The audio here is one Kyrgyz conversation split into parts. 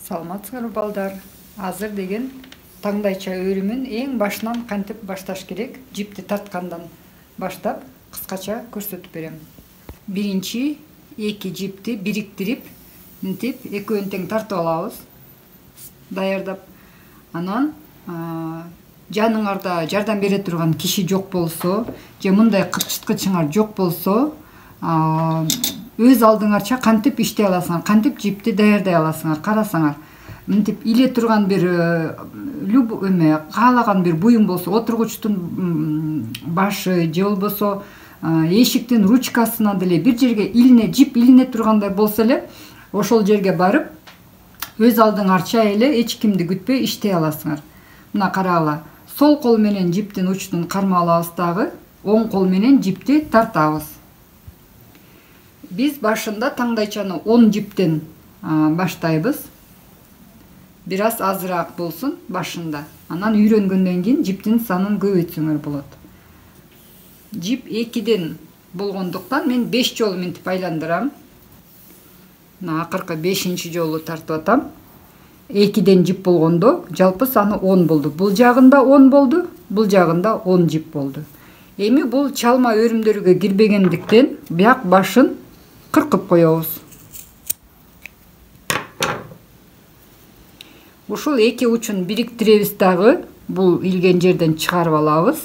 Саламатсыздарбы балдар. Азыр деген таңдайча өрүмүн эң башынан кантип башташ керек, жипти тарткандан баштап кыскача көрсөтүп берем. Биринчи эки жипти бириктирип, мынтип экөөнү тең тартып алабыз. Даярдап, анан жаныңарда жардам бере турган киши жок болсо, же мындай кырчыткычыңар жок болсо, өз алдыңарча кантип иштей аласыңар, кантип жипти даярдай аласыңар, карасаңар. Мынтип иле турган бир каалаган бир буюм болсо, отургучтун башы же болбосо эшиктин ручкасына деле бир жерге жип илине тургандай болсо эле, ошол жерге барып, өз алдыңарча эле эч кимди күтпөй иштей аласыңар. Мына карагыла. Сол кол менен жиптин учтун кармап алабыз дагы, оң кол менен жипти тартабыз. Биз башында таңдайчаны 10 жиптен баштайбыз. Бир аз азыраак болсун башында. Анан үйрөнгөндөн кийин жиптин санын көбөйтсөңөр болот. Жип 2ден болгондуктан мен 5 жолу мынтип айландырам. Мына акыркы 5-чи жолу тартып атам. 2ден жип болгондо жалпы саны 10 болду. Бул жагында 10 болду, бул жагында 10 жип болду. Эми бул чалма өрүмдөргө кирбегендиктен бияк башын кыркып коебуз. Ушул эки учун бириктиребиз дагы, бул илген жерден чыгарып алабыз.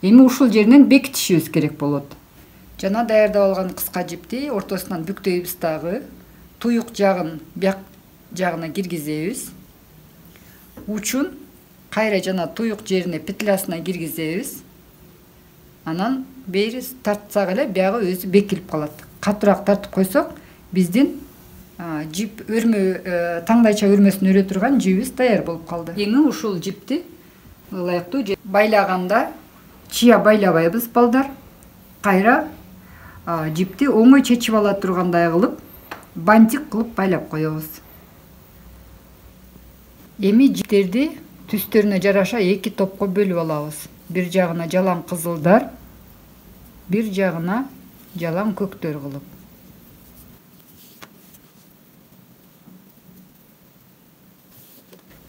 Эми ушул жеринен бекитишибиз керек болот. Жана даярдап алган кыска жипти ортосунан бүктөйбүз дагы. Туюк жагын бияк жагына киргизебиз. Учун кайра жана туюк жерине петлясына киргизебиз. Анан бери тартсак эле биягы өзү бекилип калат. Катыраак тартып койсок, биздин жип өрмө таңдайча өрмөсүн өрө турган жибибиз даяр болуп калды. Эми ушул жипти ылайыктуу байлаганда чия байлабайбыз балдар. Кайра жипти оңой чечип ала тургандай кылып, бантик кылып байлап коебуз. Эми жиптерди түстөрүнө жараша 2 топко бөлүп алабыз. Бир жагына жалаң кызылдар, бир жагына жалаң көктөр кылып.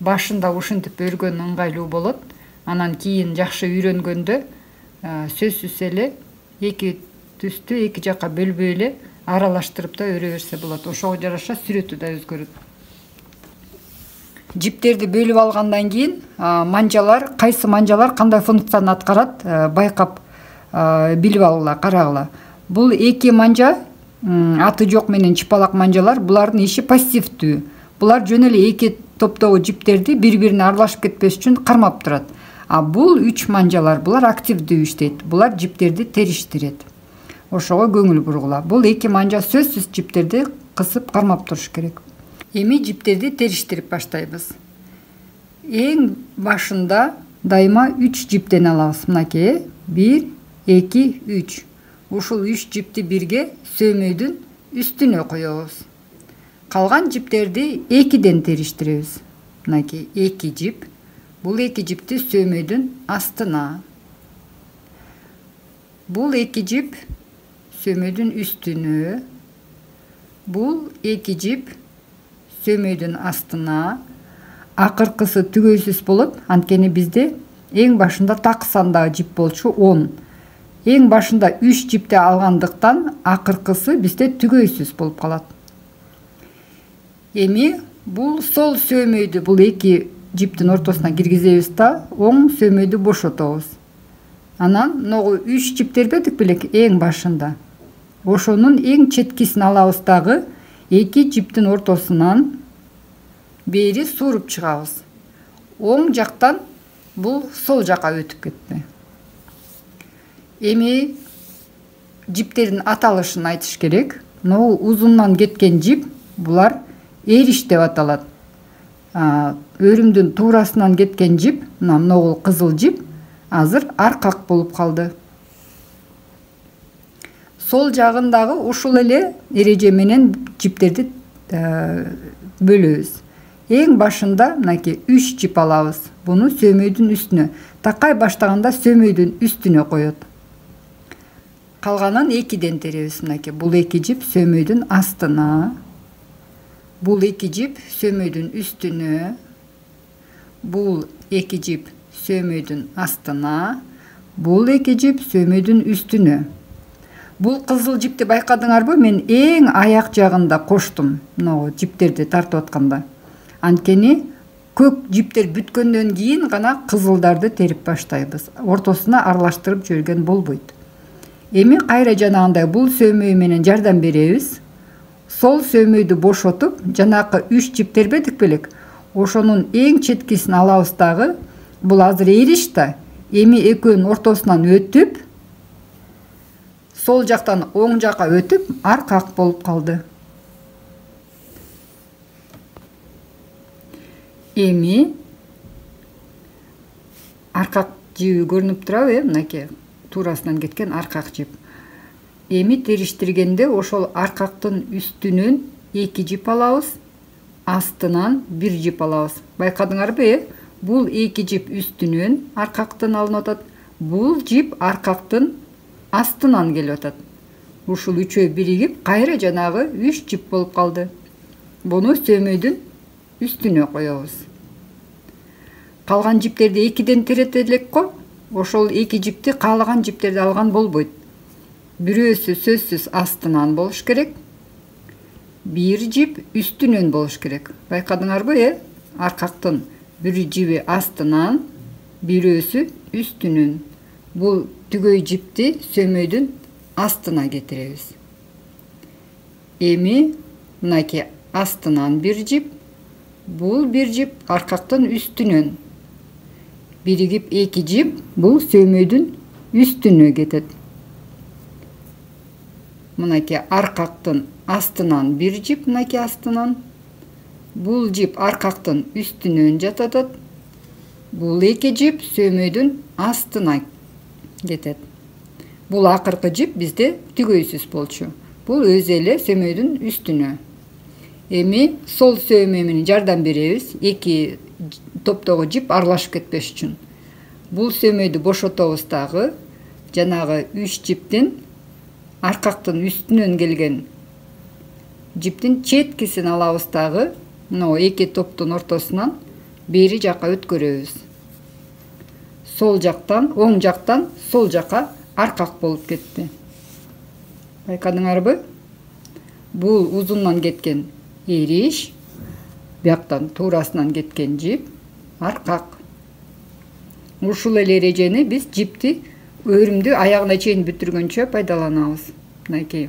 Башында ушинтип өргөн ыңгайлуу болот. Анан кийин жакшы үйрөнгөндө сөзсүз эле 2 түстү 2 жакка бөлбөй эле аралаштырып да өрө берсе болот. Ошого жараша сүрөтү да өзгөрөт. Жиптерди бөлүп алгандан кийин манжалар, кайсы манжалар кандай функцияны аткарат, байкап билип алгыла, карагыла. Бул 2 манжа, аты жок менен чыпалак манжалар, булардын иши пассивдүү. Булар жөн эле 2 топтогу жиптерди бири-бирине аралашып кетпеш үчүн кармап турат. А бул 3 манжалар, булар активдүү иштейт. Булар жиптерди териштирет. Ошого көңүл бургула. Бул 2 манжа сөзсүз жиптерди кысып кармап туруш керек. Эми жиптерди териштирип баштайбыз. Эң башында дайыма 3 жиптен алабыз. Мынакей 1, 2, 3. Ушул 3 жипти бирге сөймөйдүн үстүнө коебуз. Калган жиптерди 2ден териштиребиз. Мынакей 2 жип. Бул 2 жипти сөймөйдүн астына. Бул 2 жип сөймөйдүн үстүнө. Бул 2 жип сөймөйдүн астына. Акыркысы түгөйсүз болот. Анткени бизде эң башында так сандагы жип болчу 10. Эң башында 3 жипти алгандыктан акыркысы бизде түгөйсүз болуп калат. Эми бул сол сөймөйдү бул 2 жиптин ортосуна киргизебиз да, оң сөймөйдү бошотобуз. Анан могу 3 жип тербедик белек эң башында. Ошонун эң четкисин алабыз дагы 2 жиптин ортосунан бери сууруп чыгабыз. Оң жактан бул сол жакка өтүп кетти. Эми жиптердин аталышын айтыш керек. Могу узундан кеткен жип булар эриш деп аталат. Өрүмдүн туурасынан кеткен жип, могу кызыл жип, азыр аркак болуп калды. Сол жагындагы ушул эле эреже менен жиптерди бөлөбүз. Эң башында мынакей 3 жип алабыз. Буну сөймөйдүн үстүнө, такай баштаганда сөймөйдүн үстүнө коет. Калганын 2ден теребиз. Мынакей бул 2 жип сөймөйдүн астына. Бул эки жип сөмөйдүн үстүнө, бул эки жип сөмөйдүн астына, бул эки жип сөмөйдүн үстүнө. Бул кызыл жипти байкадыңарбы? Мен эң аяк жагында коштум, мына жиптерди тартып атканда. Анткени көк жиптер бүткөндөн кийин гана кызылдарды терип баштайбыз. Ортосуна аралаштырып жиберген болбойт. Эми кайра жанагындай бул сөмөй менен жардам беребиз. Сол сөмөйдү бошотуп, жанакы 3 жип тербедик белек. Ошонун эң четкисин алабыз дагы. Бул азыр эриш да. Эми экөөнүн ортосунан өтүп, сол жактан оң жакка өтүп, аркак болуп калды. Эми аркак жиби көрүнүп турабы, мынакей туурасынан кеткен аркак жип. Эми териштиргенде ошол аркактын үстүнөн 2 жип алабыз, астынан 1 жип алабыз. Байкадыңарбы? Бул 2 жип үстүнөн аркактан алынып атат. Бул жип аркактын астынан келип атат. Ушул үчөө биригип, кайра жанагы 3 жип болуп калды. Буну сөмөйдүн үстүнө коебуз. Калган жиптерди 2ден терет элек го. Ошол 2 жипти каалаган жиптерди алган болбойт. Бирөөсү сөзсүз астынан болуш керек. 1 жип үстүнөн болуш керек. Байкадыңарбы? Аркактын 1 жиби астынан, бирөөсү үстүнөн. Бул түгөй жипти сөмөйдүн астына кетиребиз. Эми мынакей астынан 1 жип, бул 1 жип аркактын үстүнөн. Биригип 2 жип, бул сөмөйдүн үстүнө кетет. Мынакей аркактын астынан 1 жип, мынакей астынан. Бул жип аркактын үстүнөн жатат. Бул 2 жип сөмөйдүн астына кетет. Бул акыркы жип бизде түгөйсүз болчу. Бул өзү эле сөмөйдүн үстүнө. Эми сол сөмөй менен жардам беребиз. 2 топтогу жип аралашып кетпеш үчүн. Бул сөмөйдү бошотобуз дагы. Жанагы 3 жиптин аркактын үстүнөн келген жиптин четкисин алабыз дагы. Мына 2 топтун ортосунан бери жакка өткөрөбүз. Сол жактан, оң жактан сол жакка аркак болуп кетти. Байкадыңарбы? Бул узундан кеткен эриш, бияктан туурасынан кеткен жип аркак. Ушул эле эрежени биз жипти өрүмдү аягына чейин бүтүргөнчө пайдаланабыз. Мынакей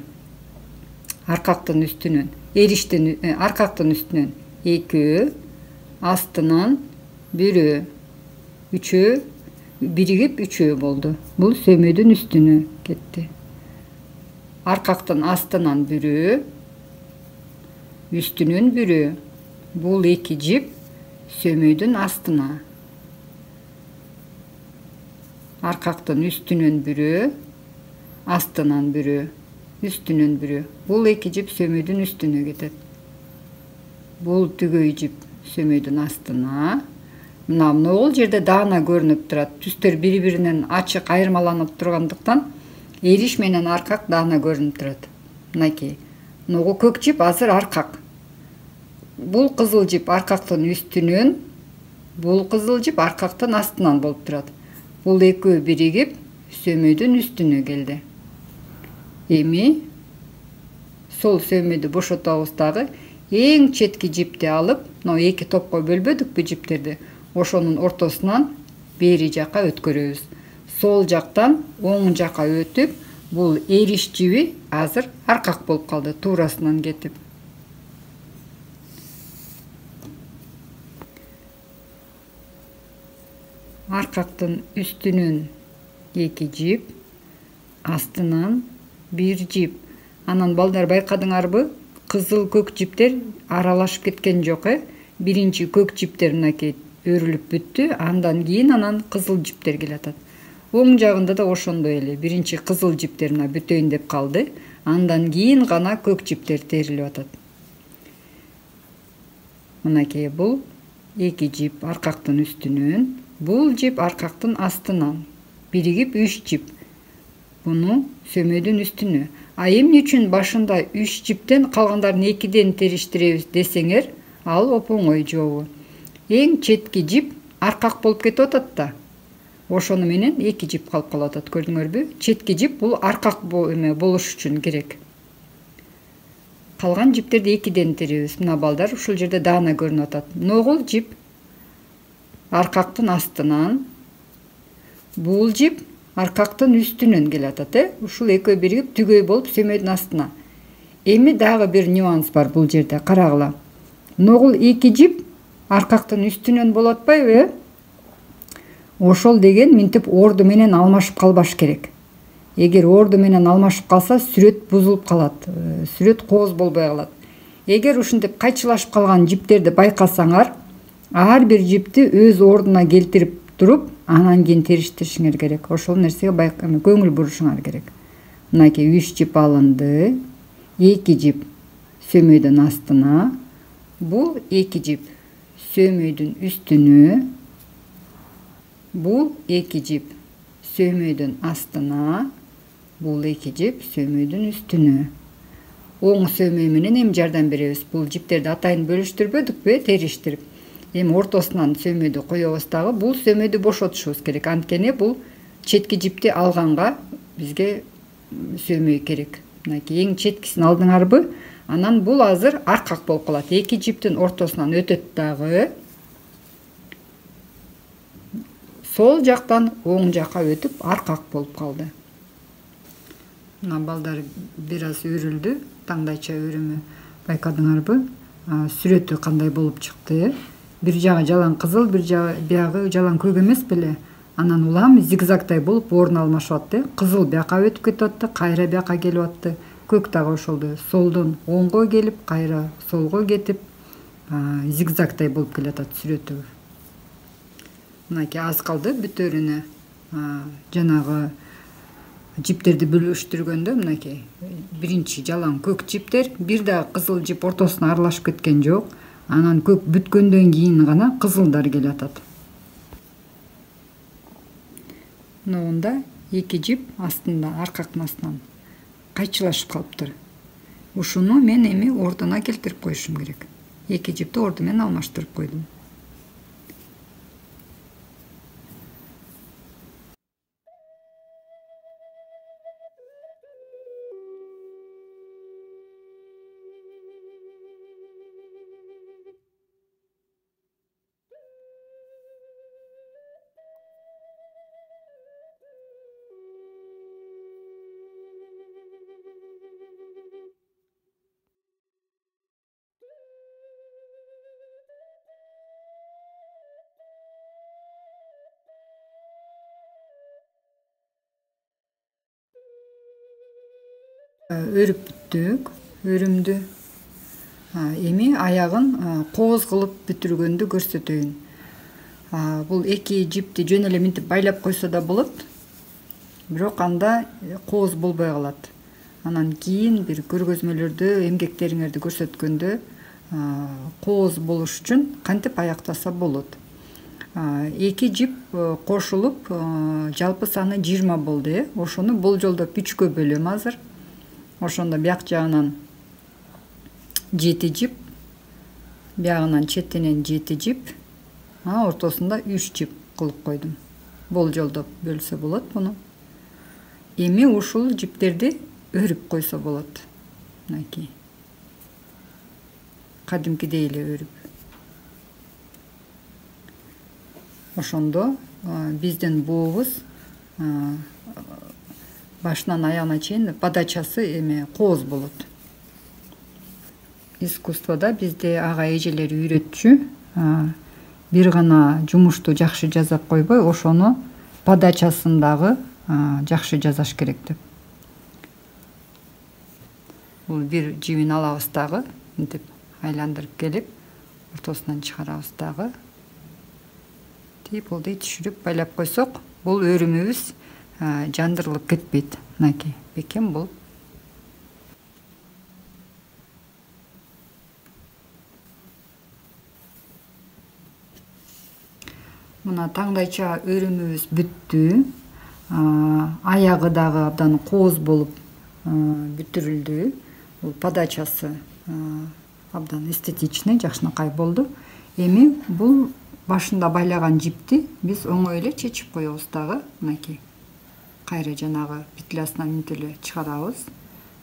аркактын үстүнөн, эриштин аркактын үстүнөн 2, астынан 1, 3, биригип 3 болду. Бул сөмөйдүн үстүнө кетти. Аркактын астынан 1, үстүнөн 1. Бул 2 жип сөмөйдүн астына. Аркактын үстүнөн 1, астынан 1, үстүнөн 1. Бул 2 жип сөмөйдүн үстүнө кетет. Бул түгөй жип сөмөйдүн астына. Мына могул жерде даана көрүнүп турат. Түстөр бири-биринен ачык айырмаланып тургандыктан эриш менен аркак даана көрүнүп турат. Мынакей. Могу көк жип азыр аркак. Бул кызыл жип аркактын үстүнөн, бул кызыл жип аркактын астынан болуп турат. Бул экөө биригип сөмөйдүн үстүнө келди. Эми сол сөмөйдү бошотобуз дагы. Эң четки жипти алып, мына 2 топко бөлбөдүкпү жиптерди. Ошонун ортосунан бери жакка өткөрөбүз. Сол жактан оң жакка өтүп, бул эриш жиби азыр аркак болуп калды, туурасынан кетип. Аркактын үстүнөн 2 жип, астынан 1 жип. Анан балдар байкадыңарбы? Кызыл көк жиптер аралашып кеткен жок. Биринчи көк жиптер мынакей өрүлүп бүттү, андан кийин анан кызыл жиптер келатат. Оң жагында да ошондой эле. Биринчи кызыл жиптер мына бүтөйүн деп калды, андан кийин гана көк жиптер терилип атат. Мынакей бул 2 жип аркактын үстүнөн, бул жип аркактын астынан. Биригип 3 жип. Буну сөмөйдүн үстүнө. Эмне үчүн башында 3 жиптен калгандарын 2ден териштиребиз десеңер, ал оп-оңой жообу. Эң четки жип аркак болуп кетип атат да. Ошону менен 2 жип калып калып атат, көрдүңөрбү? Четки жип бул аркак болуш үчүн керек. Калган жиптерди 2ден теребиз. Мына балдар ушул жерде даана көрүнүп атат. Ногул жип аркактын астынан, бул жип аркактын үстүнөн келип атат, Ушул экөө биригип түгөй болуп сөмөйдүн астына. Эми дагы бир нюанс бар бул жерде, карагыла. Ногул 2 жип аркактын үстүнөн болуп атпайбы, Ошол деген минтип орду менен алмашып калбаш керек. Эгер орду менен алмашып калса, сүрөт бузулуп калат, сүрөт кооз болбой калат. Эгер ушинтип кайчылашып калган жиптерди байкасаңар, ар бир жипти өз ордуна келтирип туруп, анан кийин териштиришиңер керек. Ошол нерсеге көңүл бурушуңар керек. Мынакей 3 жип алынды, 2 жип сөмөйдүн астына, бул 2 жип сөмөйдүн үстүнө, бул 2 жип сөмөйдүн астына, бул 2 жип сөмөйдүн үстүнө. Оң сөмөй менен эми жардам беребиз. Бул жиптерди атайын бөлүштүрбөдүкпү, териштирип. Эми ортосунан сөмөйдү коебуз дагы. Бул сөмөйдү бошотушубуз керек. Анткени бул четки жипти алганга бизге сөмөй керек. Мынакей эң четкисин алдыңарбы? Анан бул азыр аркак болуп калат. 2 жиптин ортосунан өтөт дагы. Сол жактан оң жакка өтүп аркак болуп калды. Мына балдар бир аз өрүлдү, таңдайча өрүмү байкадыңарбы? Сүрөтү кандай болуп чыкты? Бир жагы жалаң кызыл, бир жагы жалаң көк эмес беле? Анан улам зигзагтай болуп орун алмашып атты. Кызыл бияка өтүп кетип атты, кайра бияка келип атты. Көк дагы ошолду. Солдон оңго келип, кайра солго кетип, зигзагтай болуп келатат сүрөтү. Мынакей аз калды бүтөрүнө. Жанагы жиптерди бөлүштүргөндө мынакей биринчи жалаң көк жиптер, бир дагы кызыл жип ортосуна аралашып кеткен жок. Анан көк бүткөндөн кийин гана кызылдар келип атат. Мында 2 жип астында, аркактын астынан кайчылашып калыптыр. Ушуну мен эми ордуна келтирип коюшум керек. 2 жипти орду менен алмаштырып койдум. Өрүп бүттүк, өрүмдү. Эми аягын кооз кылып бүтүргөндү көрсөтөйүн. Бул 2 жипти жөн эле минтип байлап койсо да болот. Бирок анда кооз болбой калат. Анан кийин бир көргөзмөлөрдө эмгектериңерди көрсөткөндө кооз болуш үчүн кантип аяктаса болот. 2 жип кошулуп жалпы саны 20 болду. Ошону болжолдоп 3кө бөлөм азыр. Ошондо бияк жагынан 7 жип, биягынан четинен 7 жип, ортосунда 3 жип кылып койдум. Болжолдоп бөлсө болот муну. Эми ушул жиптерди өрүп койсо болот. Мынакей. Кадимкидей эле өрүп. Ошондо биздин буубуз башынан аягына чейин подачасы эме кооз болот. Искусствода бизде ага эжелер үйрөтчү. Бир гана жумушту жакшы жасап койбой, ошону подачасын дагы жакшы жасаш керек деп. Бул бир жибин алабыз дагы, мынтип айландырып келип, ортосунан чыгарабыз дагы. Болдой түшүрүп байлап койсок, бул өрүмүбүз жандырылып кетпейт. Мынакей, бекем бул. Мына таңдайча өрүмүбүз бүттү. Аягы дагы абдан кооз болуп бүтүрүлдү. Бул подачасы абдан эстетичный, жакшынакай болду. Эми бул башында байлаган жипти биз оңой эле чечип коебуз дагы. Мынакей кайра жанагы петлясынан мынтип эле чыгарабыз.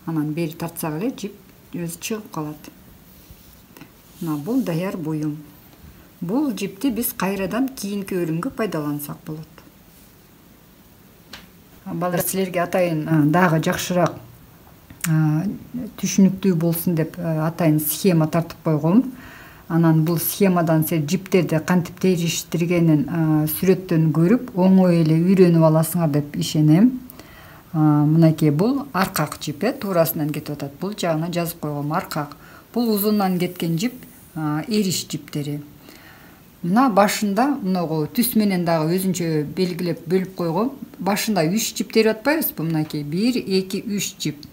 Анан бери тартсак эле жип өзү чыгып калат. Мына бул даяр буюм. Бул жипти биз кайрадан кийинки өрүмгө пайдалансак болот. Балдар, силерге атайын дагы жакшыраак түшүнүктүү болсун деп атайын схема тартып койгом. Анан бул схемадан силер жиптерди кантип териштиргенин сүрөттөн көрүп оңой эле үйрөнүп аласыңар деп ишенем. Мынакей бул аркак жип, туурасынан кетип атат. Бул жагына жазып койгом аркак. Бул узундан кеткен жип эриш жиптери. Мына башында мынагу түс менен дагы өзүнчө белгилеп бөлүп койгом. Башында 3 жип терип атпайбызбы? Мынакей 1, 2, 3 жип.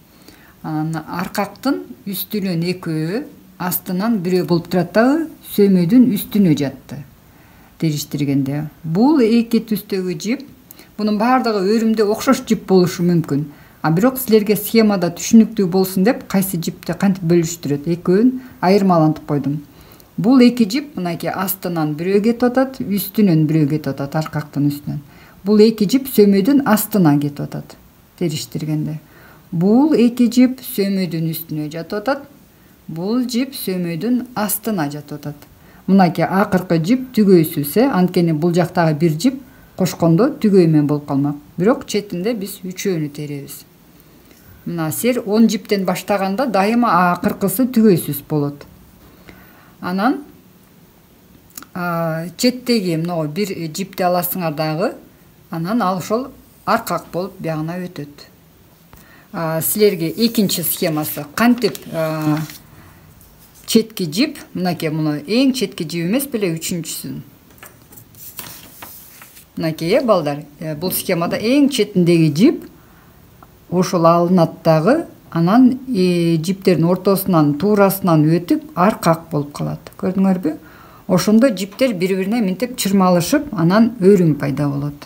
Аркактын үстүнөн 2, астынан 1 болуп турат дагы, сөмөдүн үстүнө жатты териштиргенде. Бул 2 түстөгү жип. Bunun баардыгы өрүмдө окшош жип болушу мүмкүн. Бирок силерге схемада түшүнүктүү болсун деп кайсы жипти кантип бөлүштүрөт экөөнүн айырмалантып койдум. Бул 2 жип мынакей астынан 1 кетип атат, үстүнөн 1 кетип атат, аркактын үстүнөн. Бул 2 жип сөмөдүн астына кетип атат териштиргенде. Бул 2 жип сөмөдүн үстүнө жатып атат. Бул жип сөмөдүн астына жатып атат. Мынакей акыркы жип түгөйсүз, анткени бул жактагы 1 жип кошкондо түгөймен болуп калмак. Бирок четинде биз үчөөнү теребиз. Мына силер 10 жиптен баштаганда дайыма акыркысы түгөйсүз болот. Анан четтеги мына 1 жипти аласыңар дагы, анан ал ошол аркак болуп бягына өтөт. Силерге экинчи схемасы кантип четки жип, мынакей муну эң четки жип эмес беле, үчүнчүсүн. Мынакей балдар, бул схемада эң четиндеги жип ошол алынат дагы, анан жиптердин ортосунан туурасынан өтүп аркак болуп калат. Көрдүңөрбү? Ошондо жиптер бири-бирине мынтип чырмалышып, анан өрүм пайда болот.